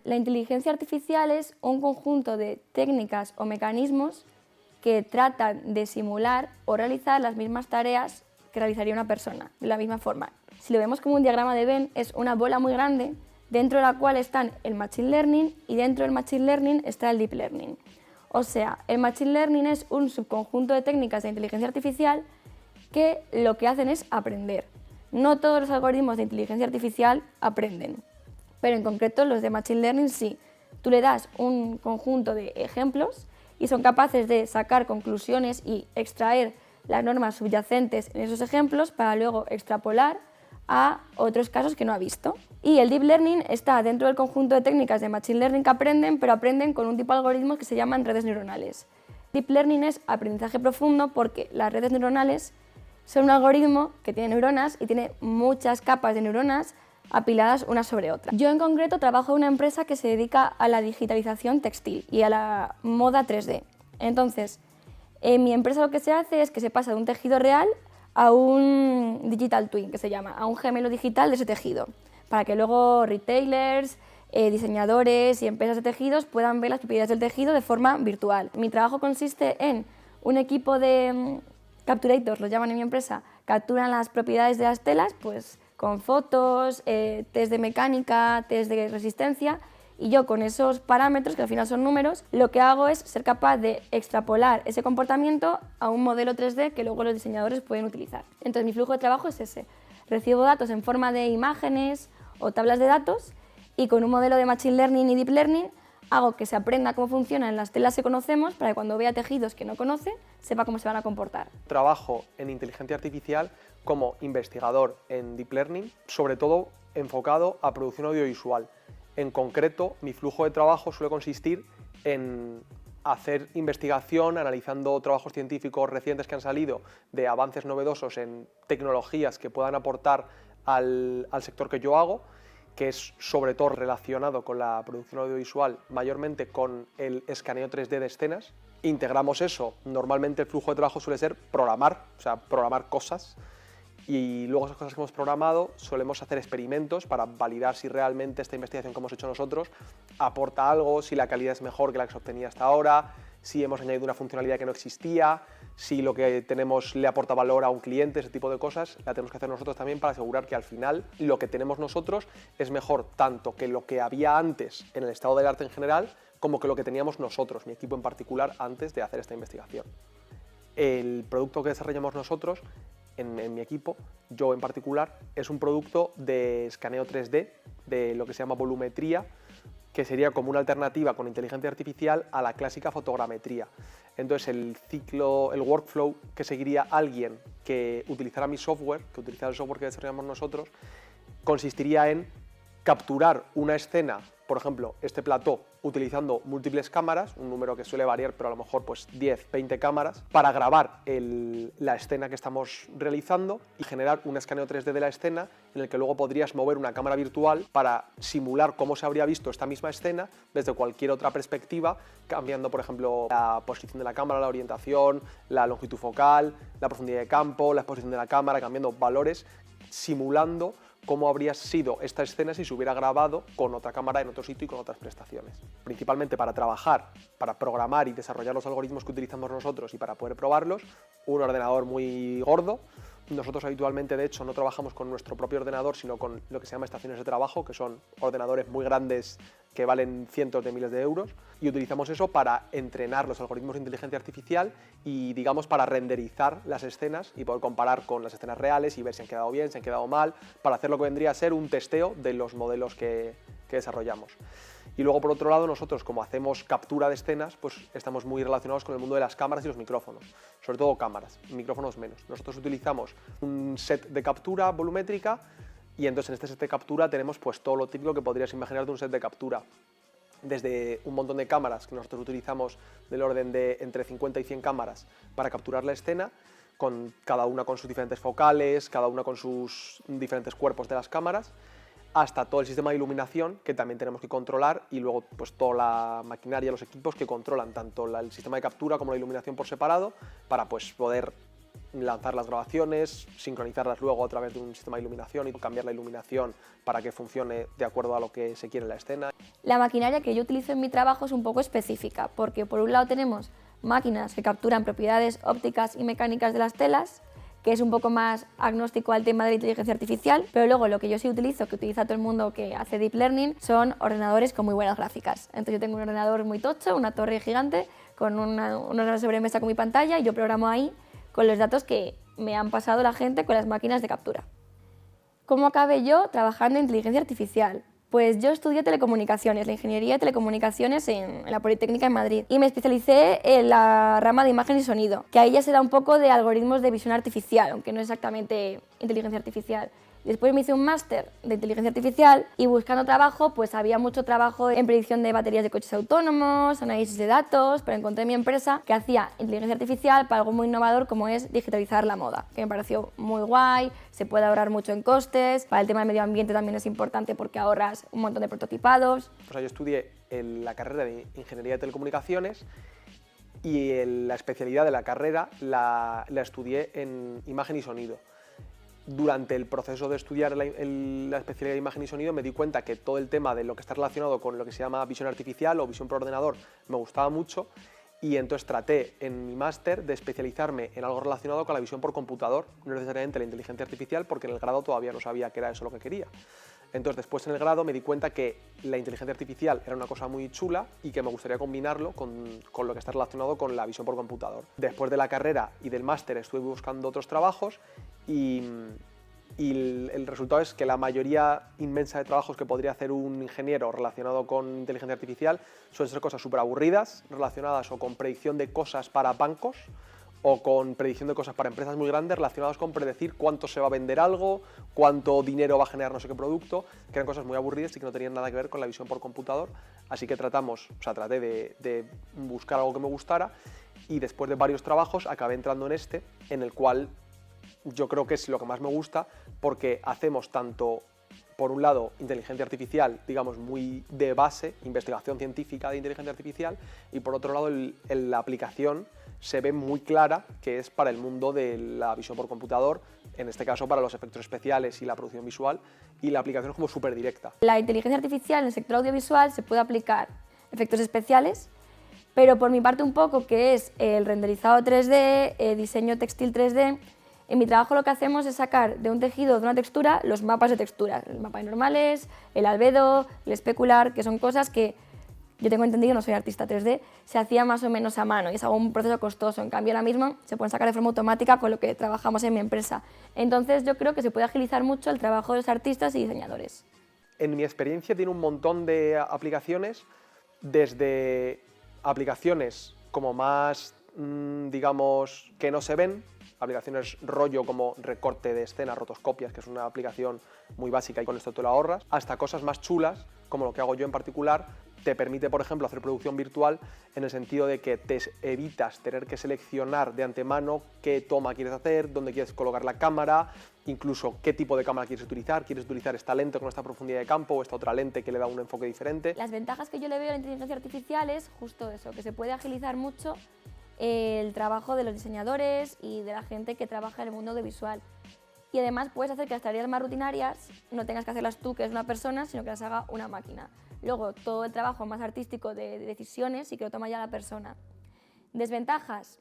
La inteligencia artificial es un conjunto de técnicas o mecanismos que tratan de simular o realizar las mismas tareas que realizaría una persona, de la misma forma. Si lo vemos como un diagrama de Venn, es una bola muy grande dentro de la cual están el Machine Learning y dentro del Machine Learning está el Deep Learning. O sea, el Machine Learning es un subconjunto de técnicas de inteligencia artificial que lo que hacen es aprender. No todos los algoritmos de inteligencia artificial aprenden, pero en concreto los de Machine Learning sí. Tú le das un conjunto de ejemplos y son capaces de sacar conclusiones y extraer las normas subyacentes en esos ejemplos para luego extrapolar a otros casos que no ha visto. Y el Deep Learning está dentro del conjunto de técnicas de Machine Learning que aprenden, pero aprenden con un tipo de algoritmos que se llaman redes neuronales. Deep Learning es aprendizaje profundo porque las redes neuronales son un algoritmo que tiene neuronas y tiene muchas capas de neuronas apiladas una sobre otra. Yo en concreto trabajo en una empresa que se dedica a la digitalización textil y a la moda 3D. Entonces, en mi empresa lo que se hace es que se pasa de un tejido real a un digital twin, que se llama, a un gemelo digital de ese tejido, para que luego retailers, diseñadores y empresas de tejidos puedan ver las propiedades del tejido de forma virtual. Mi trabajo consiste en un equipo de capturators, lo llaman en mi empresa, capturan las propiedades de las telas, pues con fotos, test de mecánica, test de resistencia, y yo con esos parámetros, que al final son números, lo que hago es ser capaz de extrapolar ese comportamiento a un modelo 3D que luego los diseñadores pueden utilizar. Entonces mi flujo de trabajo es ese. Recibo datos en forma de imágenes o tablas de datos y con un modelo de Machine Learning y Deep Learning hago que se aprenda cómo funcionan las telas que conocemos para que cuando vea tejidos que no conoce sepa cómo se van a comportar. Trabajo en inteligencia artificial como investigador en Deep Learning, sobre todo enfocado a producción audiovisual. En concreto, mi flujo de trabajo suele consistir en hacer investigación, analizando trabajos científicos recientes que han salido de avances novedosos en tecnologías que puedan aportar al sector que yo hago, que es sobre todo relacionado con la producción audiovisual, mayormente con el escaneo 3D de escenas. Integramos eso, normalmente el flujo de trabajo suele ser programar, o sea, programar cosas, y luego esas cosas que hemos programado solemos hacer experimentos para validar si realmente esta investigación que hemos hecho nosotros aporta algo, si la calidad es mejor que la que se obtenía hasta ahora, si hemos añadido una funcionalidad que no existía, si lo que tenemos le aporta valor a un cliente, ese tipo de cosas, la tenemos que hacer nosotros también para asegurar que al final lo que tenemos nosotros es mejor tanto que lo que había antes en el estado del arte en general, como que lo que teníamos nosotros, mi equipo en particular, antes de hacer esta investigación. El producto que desarrollamos nosotros, en mi equipo, yo en particular, es un producto de escaneo 3D, de lo que se llama volumetría, que sería como una alternativa con inteligencia artificial a la clásica fotogrametría. Entonces el ciclo, el workflow que seguiría alguien que utilizara mi software, que utilizara el software que desarrollamos nosotros, consistiría en capturar una escena, por ejemplo, este plató, utilizando múltiples cámaras, un número que suele variar, pero a lo mejor pues 10, 20 cámaras, para grabar la escena que estamos realizando y generar un escaneo 3D de la escena en el que luego podrías mover una cámara virtual para simular cómo se habría visto esta misma escena desde cualquier otra perspectiva, cambiando, por ejemplo, la posición de la cámara, la orientación, la longitud focal, la profundidad de campo, la exposición de la cámara, cambiando valores, simulando cómo habría sido esta escena si se hubiera grabado con otra cámara en otro sitio y con otras prestaciones. Principalmente para trabajar, para programar y desarrollar los algoritmos que utilizamos nosotros y para poder probarlos, un ordenador muy gordo. Nosotros habitualmente, de hecho, no trabajamos con nuestro propio ordenador, sino con lo que se llama estaciones de trabajo, que son ordenadores muy grandes que valen cientos de miles de euros, y utilizamos eso para entrenar los algoritmos de inteligencia artificial y, digamos, para renderizar las escenas y poder comparar con las escenas reales y ver si han quedado bien, si han quedado mal, para hacer lo que vendría a ser un testeo de los modelos que desarrollamos. Y luego, por otro lado, nosotros, como hacemos captura de escenas, pues estamos muy relacionados con el mundo de las cámaras y los micrófonos, sobre todo cámaras, micrófonos menos. Nosotros utilizamos un set de captura volumétrica y entonces en este set de captura tenemos pues todo lo típico que podrías imaginar de un set de captura, desde un montón de cámaras que nosotros utilizamos del orden de entre 50 y 100 cámaras para capturar la escena, con cada una con sus diferentes focales, cada una con sus diferentes cuerpos de las cámaras, hasta todo el sistema de iluminación que también tenemos que controlar y luego pues toda la maquinaria, los equipos que controlan tanto el sistema de captura como la iluminación por separado para pues poder lanzar las grabaciones, sincronizarlas luego a través de un sistema de iluminación y cambiar la iluminación para que funcione de acuerdo a lo que se quiere en la escena. La maquinaria que yo utilizo en mi trabajo es un poco específica, porque por un lado tenemos máquinas que capturan propiedades ópticas y mecánicas de las telas, que es un poco más agnóstico al tema de la inteligencia artificial, pero luego lo que yo sí utilizo, que utiliza todo el mundo que hace Deep Learning, son ordenadores con muy buenas gráficas. Entonces yo tengo un ordenador muy tocho, una torre gigante, con una sobremesa con mi pantalla y yo programo ahí con los datos que me han pasado la gente con las máquinas de captura. ¿Cómo acabé yo trabajando en inteligencia artificial? Pues yo estudié telecomunicaciones, la ingeniería de telecomunicaciones en la Politécnica en Madrid y me especialicé en la rama de imagen y sonido, que ahí ya se da un poco de algoritmos de visión artificial, aunque no exactamente inteligencia artificial. Después me hice un máster de inteligencia artificial y buscando trabajo, pues había mucho trabajo en predicción de baterías de coches autónomos, análisis de datos, pero encontré mi empresa que hacía inteligencia artificial para algo muy innovador como es digitalizar la moda, que me pareció muy guay, se puede ahorrar mucho en costes, para el tema del medio ambiente también es importante porque ahorras un montón de prototipados. O sea, yo estudié la carrera de Ingeniería de Telecomunicaciones y la especialidad de la carrera la estudié en Imagen y Sonido. Durante el proceso de estudiar la especialidad de imagen y sonido me di cuenta que todo el tema de lo que está relacionado con lo que se llama visión artificial o visión por ordenador me gustaba mucho y entonces traté en mi máster de especializarme en algo relacionado con la visión por computador, no necesariamente la inteligencia artificial porque en el grado todavía no sabía que era eso lo que quería. Entonces después en el grado me di cuenta que la inteligencia artificial era una cosa muy chula y que me gustaría combinarlo con lo que está relacionado con la visión por computador. Después de la carrera y del máster estuve buscando otros trabajos y el resultado es que la mayoría inmensa de trabajos que podría hacer un ingeniero relacionado con inteligencia artificial suelen ser cosas súper aburridas, relacionadas o con predicción de cosas para bancos o con predicción de cosas para empresas muy grandes relacionadas con predecir cuánto se va a vender algo, cuánto dinero va a generar no sé qué producto, que eran cosas muy aburridas y que no tenían nada que ver con la visión por computador. Así que traté de buscar algo que me gustara y después de varios trabajos acabé entrando en este, en el cual yo creo que es lo que más me gusta porque hacemos tanto, por un lado, inteligencia artificial, digamos, muy de base, investigación científica de inteligencia artificial, y por otro lado, la aplicación se ve muy clara que es para el mundo de la visión por computador, en este caso para los efectos especiales y la producción visual, y la aplicación es como súper directa. La inteligencia artificial en el sector audiovisual se puede aplicar efectos especiales, pero por mi parte un poco, que es el renderizado 3D, diseño textil 3D, en mi trabajo lo que hacemos es sacar de un tejido, de una textura, los mapas de texturas, el mapa de normales, el albedo, el especular, que son cosas que yo tengo entendido, no soy artista 3D, se hacía más o menos a mano y es algo un proceso costoso. En cambio ahora mismo se pueden sacar de forma automática con lo que trabajamos en mi empresa. Entonces yo creo que se puede agilizar mucho el trabajo de los artistas y diseñadores. En mi experiencia tiene un montón de aplicaciones, desde aplicaciones como más, digamos, que no se ven, aplicaciones rollo como recorte de escena, rotoscopias, que es una aplicación muy básica y con esto te lo ahorras, hasta cosas más chulas, como lo que hago yo en particular, te permite, por ejemplo, hacer producción virtual en el sentido de que te evitas tener que seleccionar de antemano qué toma quieres hacer, dónde quieres colocar la cámara, incluso qué tipo de cámara quieres utilizar esta lente con esta profundidad de campo o esta otra lente que le da un enfoque diferente. Las ventajas que yo le veo a la inteligencia artificial es justo eso, que se puede agilizar mucho el trabajo de los diseñadores y de la gente que trabaja en el mundo audiovisual. Y además puedes hacer que las tareas más rutinarias no tengas que hacerlas tú, que es una persona, sino que las haga una máquina. Luego, todo el trabajo más artístico de decisiones sí que lo toma ya la persona. Desventajas.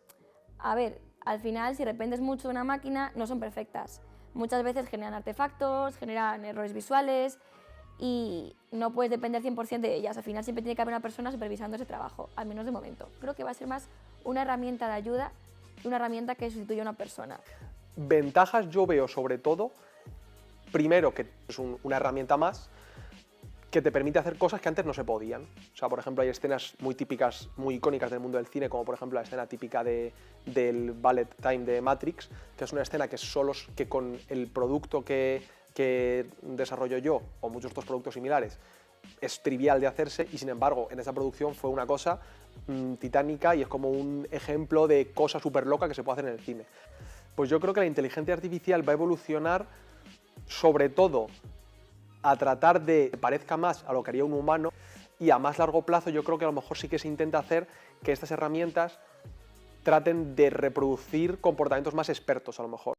A ver, al final, si dependes mucho de una máquina, no son perfectas. Muchas veces generan artefactos, generan errores visuales y no puedes depender 100% de ellas. Al final siempre tiene que haber una persona supervisando ese trabajo, al menos de momento. Creo que va a ser más una herramienta de ayuda que una herramienta que sustituya a una persona. Ventajas yo veo sobre todo, primero que es una herramienta más que te permite hacer cosas que antes no se podían. O sea, por ejemplo, hay escenas muy típicas, muy icónicas del mundo del cine, como por ejemplo la escena típica del bullet time de Matrix, que es una escena que con el producto que desarrollo yo, o muchos otros productos similares, es trivial de hacerse y sin embargo en esa producción fue una cosa titánica y es como un ejemplo de cosa súper loca que se puede hacer en el cine. Pues yo creo que la inteligencia artificial va a evolucionar sobre todo a tratar de que parezca más a lo que haría un humano y a más largo plazo yo creo que a lo mejor sí que se intenta hacer que estas herramientas traten de reproducir comportamientos más expertos a lo mejor.